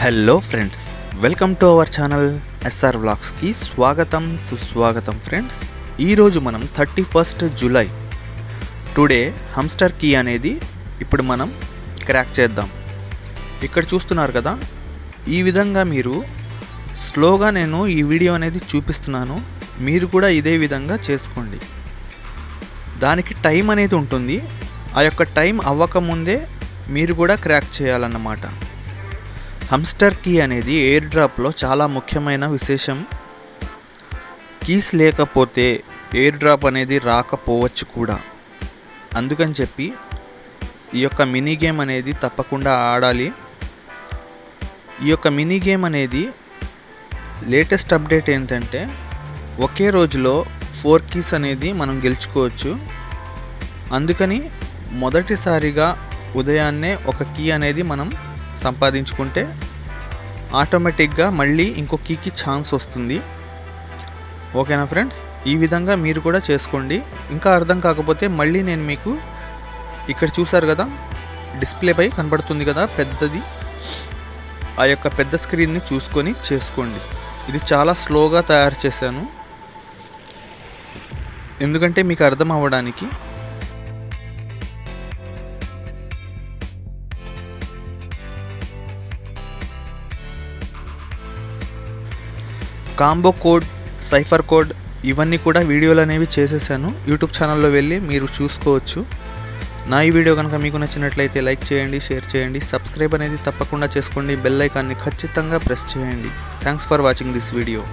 Hello friends, welcome to our channel SR వ్లాగ్స్కి స్వాగతం సుస్వాగతం ఫ్రెండ్స్. ఈరోజు మనం 31st జూలై టుడే హమ్స్టర్ కీ అనేది ఇప్పుడు మనం క్రాక్ చేద్దాం. ఇక్కడ చూస్తున్నారు కదా, ఈ విధంగా మీరు స్లోగా నేను ఈ వీడియో అనేది చూపిస్తున్నాను, మీరు కూడా ఇదే విధంగా చేసుకోండి. దానికి టైం అనేది ఉంటుంది, ఆ యొక్క టైం అవ్వకముందే మీరు కూడా క్రాక్ చేయాలన్నమాట. హమ్స్టర్ కీ అనేది ఎయిర్ డ్రాప్లో చాలా ముఖ్యమైన విశేషం. కీస్ లేకపోతే ఎయిర్ డ్రాప్ అనేది రాకపోవచ్చు కూడా. అందుకని చెప్పి ఈ యొక్క మినీ గేమ్ అనేది తప్పకుండా ఆడాలి. ఈ యొక్క మినీ గేమ్ అనేది లేటెస్ట్ అప్డేట్ ఏంటంటే ఒకే రోజులో 4 కీస్ అనేది మనం గెలుచుకోవచ్చు. అందుకని మొదటిసారిగా ఉదయాన్నే ఒక కీ అనేది మనం సంపాదించుకుంటే ఆటోమేటిక్గా మళ్ళీ ఇంకో కీకి ఛాన్స్ వస్తుంది. ఓకేనా ఫ్రెండ్స్, ఈ విధంగా మీరు కూడా చేసుకోండి. ఇంకా అర్థం కాకపోతే మళ్ళీ నేను మీకు ఇక్కడ చూసారు కదా, డిస్ప్లేపై కనబడుతుంది కదా పెద్దది, ఆ యొక్క పెద్ద స్క్రీన్ని చూసుకొని చేసుకోండి. ఇది చాలా స్లోగా తయారు చేశాను, ఎందుకంటే మీకు అర్థం అవ్వడానికి. కాంబో కోడ్, సైఫర్ కోడ్ ఇవన్నీ కూడా వీడియోలు అనేవి చేసేసాను. యూట్యూబ్ ఛానల్లో వెళ్ళి మీరు చూసుకోవచ్చు. నా ఈ వీడియో కనుక మీకు నచ్చినట్లయితే లైక్ చేయండి, షేర్ చేయండి, సబ్స్క్రైబ్ అనేది తప్పకుండా చేసుకోండి, బెల్ ఐకాన్ని ఖచ్చితంగా ప్రెస్ చేయండి. Thanks for watching this video.